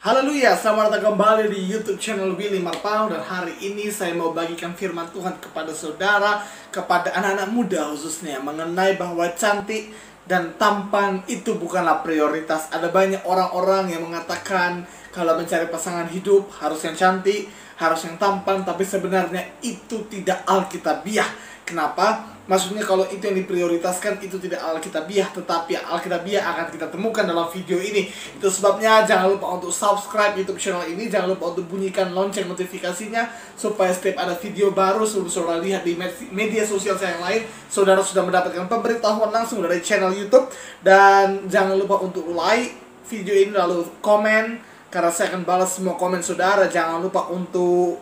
Haleluya, selamat datang kembali di YouTube channel Willy Marpao. Dan hari ini saya mau bagikan firman Tuhan kepada saudara, kepada anak-anak muda khususnya, mengenai bahwa cantik dan tampan itu bukanlah prioritas. Ada banyak orang-orang yang mengatakan kalau mencari pasangan hidup harus yang cantik, harus yang tampan, tapi sebenarnya itu tidak alkitabiah. Kenapa? Maksudnya kalau itu yang diprioritaskan, itu tidak alkitabiah, tetapi alkitabiah akan kita temukan dalam video ini. Itu sebabnya jangan lupa untuk subscribe YouTube channel ini, jangan lupa untuk bunyikan lonceng notifikasinya, supaya setiap ada video baru sebelum saudara lihat di media sosial saya yang lain, saudara sudah mendapatkan pemberitahuan langsung dari channel YouTube. Dan jangan lupa untuk like video ini lalu komen, karena saya akan balas semua komen saudara. Jangan lupa untuk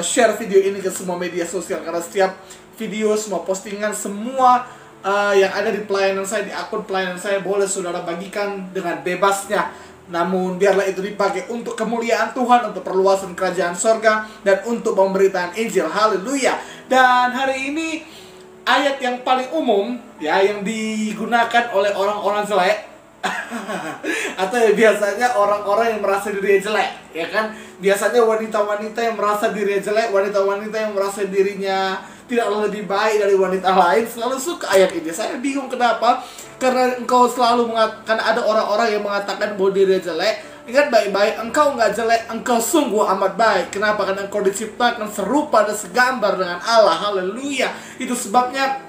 share video ini ke semua media sosial, karena setiap video, semua postingan, semua yang ada di pelayanan saya, di akun pelayanan saya, boleh saudara bagikan dengan bebasnya. Namun biarlah itu dipakai untuk kemuliaan Tuhan, untuk perluasan kerajaan sorga, dan untuk pemberitaan Injil. Haleluya. Dan hari ini ayat yang paling umum ya, yang digunakan oleh orang-orang jelek atau ya biasanya orang-orang yang merasa dirinya jelek, ya kan? Biasanya wanita-wanita yang merasa dirinya jelek, wanita-wanita yang merasa dirinya tidak lebih baik dari wanita lain, selalu suka ayat ini. Saya bingung kenapa. Karena engkau selalu mengatakan, ada orang-orang yang mengatakan bahwa dirinya jelek. Ingat baik-baik, engkau nggak jelek, engkau sungguh amat baik. Kenapa? Karena engkau diciptakan serupa dan segambar dengan Allah. Haleluya. Itu sebabnya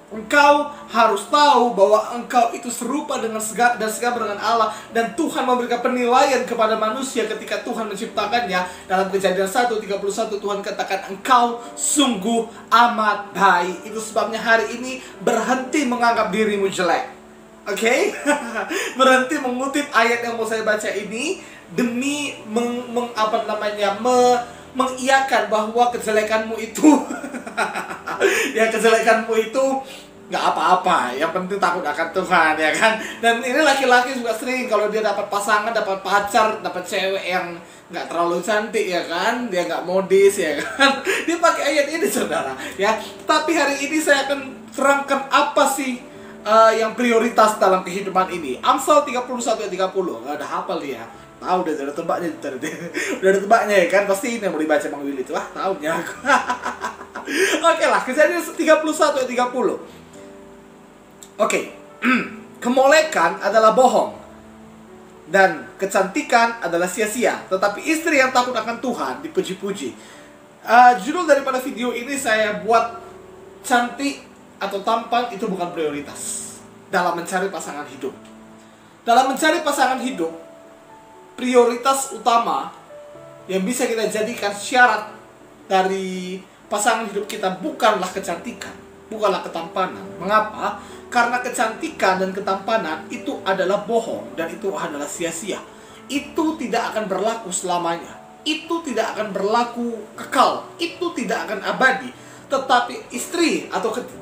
engkau harus tahu bahwa engkau itu serupa dengan segambar dengan Allah. Dan Tuhan memberikan penilaian kepada manusia ketika Tuhan menciptakannya. Dalam Kejadian 1:31 Tuhan katakan, engkau sungguh amat baik. Itu sebabnya hari ini berhenti menganggap dirimu jelek. Oke? Berhenti mengutip ayat yang mau saya baca ini demi mengiyakan bahwa kejelekanmu itu ya, kejelekanmu itu nggak apa-apa, yang penting takut akan Tuhan, ya kan? Dan ini laki-laki juga sering, kalau dia dapat pasangan, dapat pacar, dapat cewek yang nggak terlalu cantik, ya kan? Dia nggak modis, ya kan? Dia pakai ayat ini, saudara, ya. Tapi hari ini saya akan terangkan apa sih yang prioritas dalam kehidupan ini. Amsal 31 ayat 30. Nggak ada hafal dia. Tahu udah ada tebaknya, udah ada tebaknya, ya kan? Pasti ini yang mau dibaca Bang Willy itu. Wah, tahunya aku. Oke lah, Kejadian 31 ayat 30. Oke. Kemolekan adalah bohong, dan kecantikan adalah sia-sia, tetapi istri yang takut akan Tuhan dipuji-puji. Judul daripada video ini saya buat, cantik atau tampan itu bukan prioritas dalam mencari pasangan hidup. Dalam mencari pasangan hidup, prioritas utama yang bisa kita jadikan syarat dari pasangan hidup kita bukanlah kecantikan, bukanlah ketampanan. Mengapa? Karena kecantikan dan ketampanan itu adalah bohong, dan itu adalah sia-sia. Itu tidak akan berlaku selamanya. Itu tidak akan berlaku kekal. Itu tidak akan abadi. Tetapi istri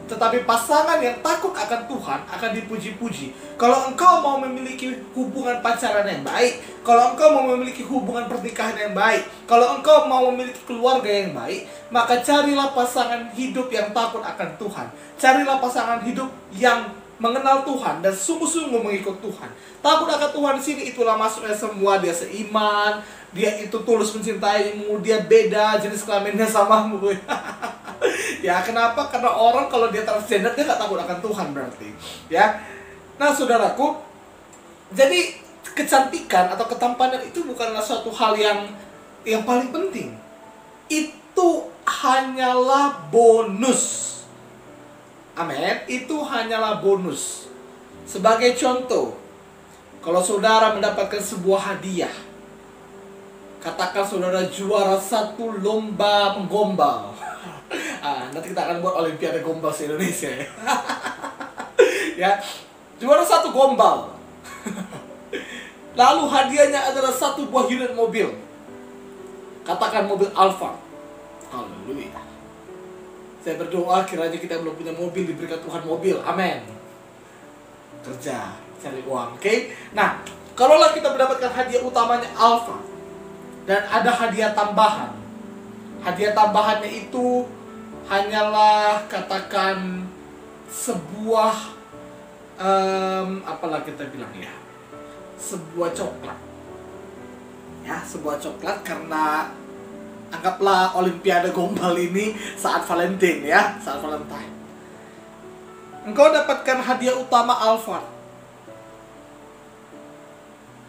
tetapi pasangan yang takut akan Tuhan akan dipuji-puji. Kalau engkau mau memiliki hubungan pacaran yang baik, kalau engkau mau memiliki hubungan pernikahan yang baik, kalau engkau mau memiliki keluarga yang baik, maka carilah pasangan hidup yang takut akan Tuhan. Carilah pasangan hidup yang mengenal Tuhan dan sungguh-sungguh mengikut Tuhan. Takut akan Tuhan di sini itulah maksudnya semua. Dia seiman, dia itu tulus mencintaimu, dia beda jenis kelaminnya samamu. Ya, kenapa? Karena orang kalau dia transgender, dia nggak takut akan Tuhan berarti, ya. Nah, saudaraku, jadi kecantikan atau ketampanan itu bukanlah suatu hal yang paling penting. Itu hanyalah bonus. Amin. Itu hanyalah bonus. Sebagai contoh, kalau saudara mendapatkan sebuah hadiah, katakan saudara juara satu lomba menggombal. Nanti kita akan buat Olimpiade Gombal se-Indonesia, ya. Ya, juara satu gombal. Lalu hadiahnya adalah satu buah unit mobil. Katakan mobil Alfa. Haleluya. Saya berdoa kiranya kita belum punya mobil, diberikan Tuhan mobil. Amin. Kerja, cari uang, oke? Nah, kalaulah kita mendapatkan hadiah utamanya Alfa, dan ada hadiah tambahan. Hadiah tambahannya itu hanyalah katakan sebuah apalah kita bilang ya, sebuah coklat. ya, sebuah coklat, karena anggaplah Olimpiade Gombal ini saat Valentine ya, saat Valentine. Engkau dapatkan hadiah utama Alphard.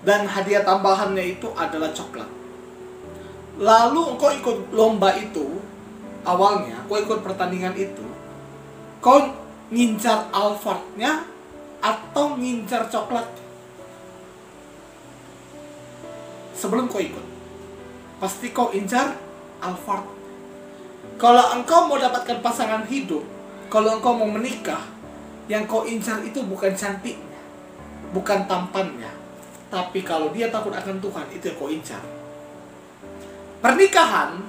Dan hadiah tambahannya itu adalah coklat. Lalu engkau ikut lomba itu, awalnya kau ikut pertandingan itu, kau ngincar Alphardnya atau ngincar coklat? Sebelum kau ikut, pasti kau incar Alphard. Kalau engkau mau dapatkan pasangan hidup, kalau engkau mau menikah, yang kau incar itu bukan cantiknya, bukan tampannya, tapi kalau dia takut akan Tuhan, itu yang kau incar. Pernikahan,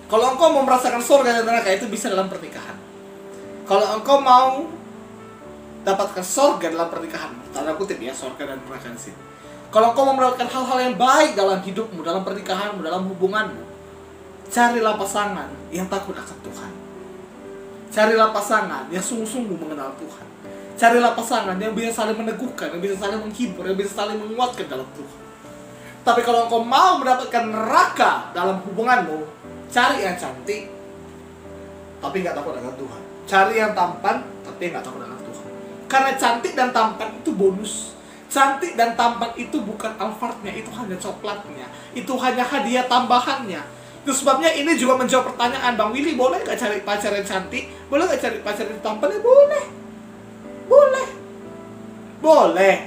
kalau engkau mau merasakan surga dan neraka, itu bisa dalam pernikahan. Kalau engkau mau dapatkan surga dalam pernikahan, tanda kutip ya, surga dan neraka di sini. Kalau engkau mau mendapatkan hal-hal yang baik dalam hidupmu, dalam pernikahanmu, dalam hubunganmu, carilah pasangan yang takut akan Tuhan. Carilah pasangan yang sungguh-sungguh mengenal Tuhan. Carilah pasangan yang bisa saling meneguhkan, yang bisa saling menghibur, yang bisa saling menguatkan dalam Tuhan. Tapi kalau engkau mau mendapatkan neraka dalam hubunganmu, cari yang cantik, tapi nggak takut akan Tuhan. Cari yang tampan, tapi nggak takut akan Tuhan. Karena cantik dan tampan itu bonus. Cantik dan tampan itu bukan Alphardnya, itu hanya coklatnya. Itu hanya hadiah tambahannya. Itu sebabnya ini juga menjawab pertanyaan, Bang Willy, boleh nggak cari pacar yang cantik? Boleh nggak cari pacar yang tampan? Ya boleh. Boleh. Boleh.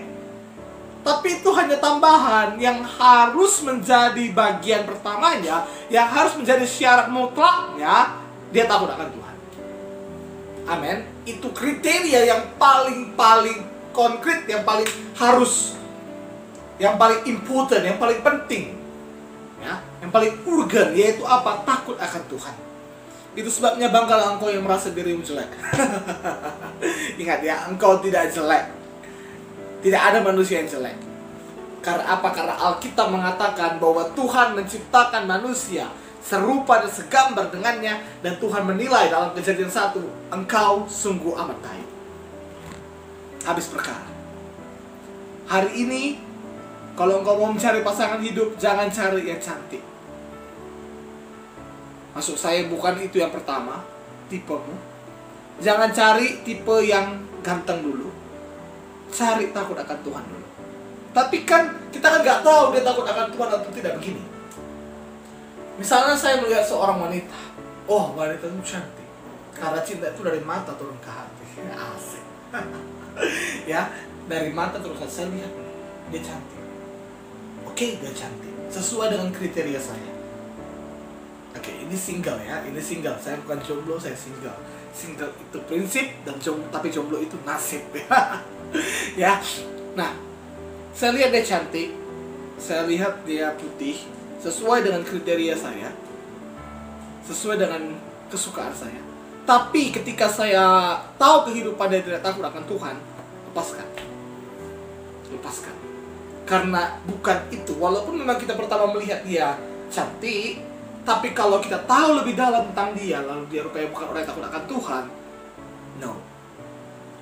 Tapi itu hanya tambahan. Yang harus menjadi bagian pertamanya, yang harus menjadi syarat mutlaknya, dia takut akan Tuhan. Amin. Itu kriteria yang paling konkret, yang paling harus, yang paling important, yang paling penting, ya, yang paling urgen, yaitu apa? Takut akan Tuhan. Itu sebabnya banggalah engkau yang merasa dirimu jelek. Ingat ya, engkau tidak jelek. Tidak ada manusia yang jelek. Karena apa? Karena Alkitab mengatakan bahwa Tuhan menciptakan manusia serupa dan segambar dengannya, dan Tuhan menilai dalam Kejadian 1, engkau sungguh amat baik. Habis perkara. Hari ini, kalau engkau mau mencari pasangan hidup, jangan cari yang cantik. Maksud saya bukan itu yang pertama, tipemu. Jangan cari tipe yang ganteng dulu. Cari takut akan Tuhan dulu. Tapi kan kita kan nggak tahu dia takut akan Tuhan atau tidak begini. Misalnya saya melihat seorang wanita, oh wanita itu cantik, karena cinta itu dari mata turun ke hati. Asik. Ya, dari mata turun ke hati, saya lihat dia cantik. Oke, dia cantik, sesuai dengan kriteria saya. Oke, ini single ya, ini single. Saya bukan jomblo, saya single. Single itu prinsip, dan tapi jomblo itu nasib. Ya, nah, saya lihat dia cantik, saya lihat dia putih, sesuai dengan kriteria saya, sesuai dengan kesukaan saya. Tapi ketika saya tahu kehidupan dia tidak takut akan Tuhan, lepaskan. Lepaskan. Karena bukan itu, walaupun memang kita pertama melihat dia cantik, tapi kalau kita tahu lebih dalam tentang dia, lalu dia rupanya bukan orang yang takut akan Tuhan, no.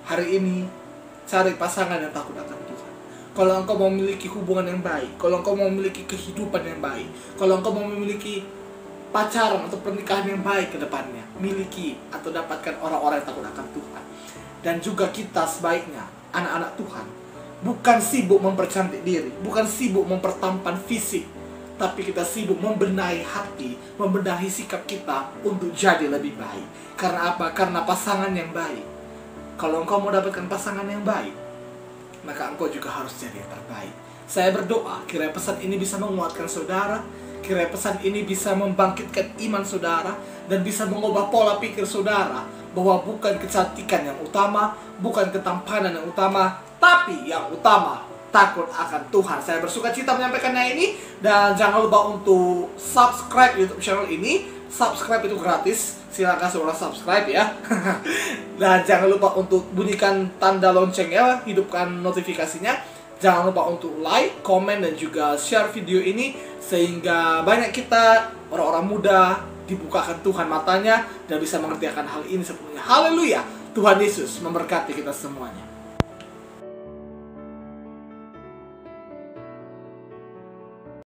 Hari ini, cari pasangan yang takut akan Tuhan. Kalau engkau mau memiliki hubungan yang baik, kalau engkau mau memiliki kehidupan yang baik, kalau engkau mau memiliki pacaran atau pernikahan yang baik ke depannya, miliki atau dapatkan orang-orang yang takut akan Tuhan. Dan juga kita sebaiknya, anak-anak Tuhan, bukan sibuk mempercantik diri, bukan sibuk mempertampan fisik, tapi kita sibuk membenahi hati, membenahi sikap kita untuk jadi lebih baik. Karena apa? Karena pasangan yang baik. Kalau engkau mau dapatkan pasangan yang baik, maka engkau juga harus jadi yang terbaik. Saya berdoa, kiranya pesan ini bisa menguatkan saudara, kiranya pesan ini bisa membangkitkan iman saudara, dan bisa mengubah pola pikir saudara, bahwa bukan kecantikan yang utama, bukan ketampanan yang utama, tapi yang utama takut akan Tuhan. Saya bersuka cita menyampaikannya ini, dan jangan lupa untuk subscribe YouTube channel ini. Subscribe itu gratis, silakan semua subscribe ya. Dan jangan lupa untuk bunyikan tanda loncengnya, hidupkan notifikasinya. Jangan lupa untuk like, komen, dan juga share video ini, sehingga banyak kita orang-orang muda dibukakan Tuhan matanya dan bisa mengerti akan hal ini sepenuhnya. Haleluya. Tuhan Yesus memberkati kita semuanya.